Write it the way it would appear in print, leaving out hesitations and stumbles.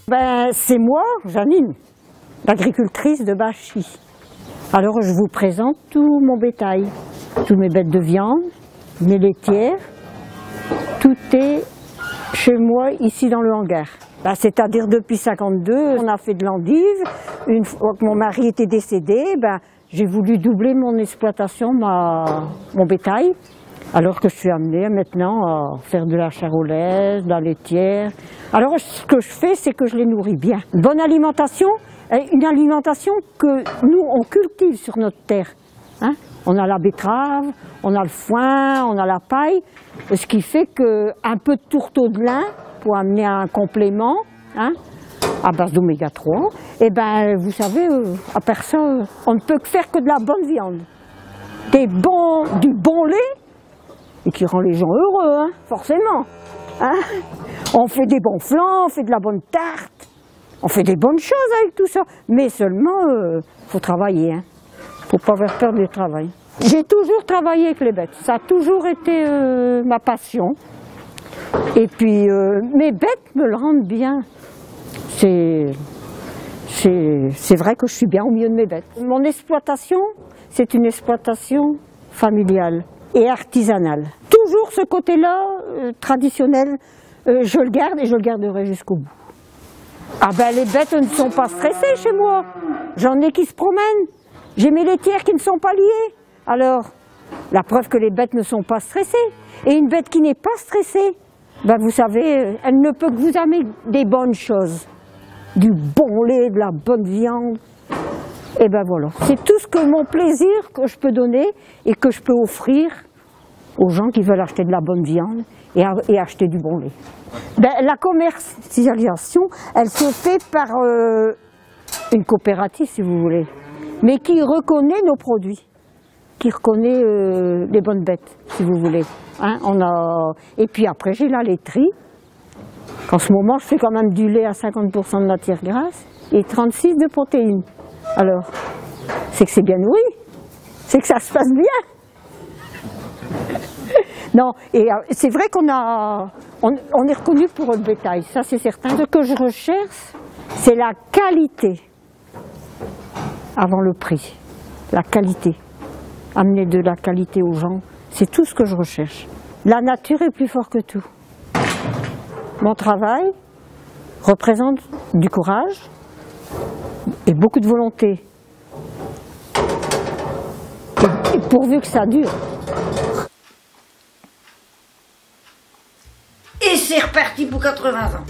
Ben, c'est moi, Janine, l'agricultrice de Bachy. Alors je vous présente tout mon bétail, tous mes bêtes de viande, mes laitières, tout est chez moi ici dans le hangar. Ben, c'est-à-dire depuis 1952, on a fait de l'endive. Une fois que mon mari était décédé, ben, j'ai voulu doubler mon exploitation, mon bétail. Alors que je suis amenée maintenant à faire de la charolaise, de la laitière. Alors ce que je fais, c'est que je les nourris bien. Bonne alimentation, une alimentation que nous on cultive sur notre terre. Hein? On a la betterave, on a le foin, on a la paille, ce qui fait qu'un peu de tourteau de lin pour amener un complément, hein, à base d'oméga 3, et ben vous savez, à personne, on ne peut faire que de la bonne viande, du bon lait. Et qui rend les gens heureux, hein, forcément. Hein? On fait des bons flancs, on fait de la bonne tarte, on fait des bonnes choses avec tout ça. Mais seulement, faut travailler, hein. Faut pas avoir peur du travail. J'ai toujours travaillé avec les bêtes, ça a toujours été ma passion. Et puis, mes bêtes me le rendent bien. C'est vrai que je suis bien au milieu de mes bêtes. Mon exploitation, c'est une exploitation familiale et artisanale. Toujours ce côté-là, traditionnel, je le garde et je le garderai jusqu'au bout. Ah ben les bêtes ne sont pas stressées chez moi, j'en ai qui se promènent, j'ai mes laitières qui ne sont pas liées. Alors, la preuve que les bêtes ne sont pas stressées. Et une bête qui n'est pas stressée, ben vous savez, elle ne peut que vous amener des bonnes choses. Du bon lait, de la bonne viande. Et ben voilà, c'est tout ce que mon plaisir que je peux donner et que je peux offrir aux gens qui veulent acheter de la bonne viande et acheter du bon lait. Ben, la commercialisation, elle se fait par une coopérative, si vous voulez, mais qui reconnaît nos produits, qui reconnaît les bonnes bêtes, si vous voulez. Hein, et puis après, j'ai la laiterie. En ce moment, je fais quand même du lait à 50% de matière grasse et 36% de protéines. Alors, c'est que c'est bien nourri, c'est que ça se passe bien. Non, et c'est vrai qu'on est reconnu pour le bétail, ça c'est certain. Ce que je recherche, c'est la qualité avant le prix. La qualité. Amener de la qualité aux gens, c'est tout ce que je recherche. La nature est plus forte que tout. Mon travail représente du courage et beaucoup de volonté. Et pourvu que ça dure. Et c'est reparti pour 80 ans.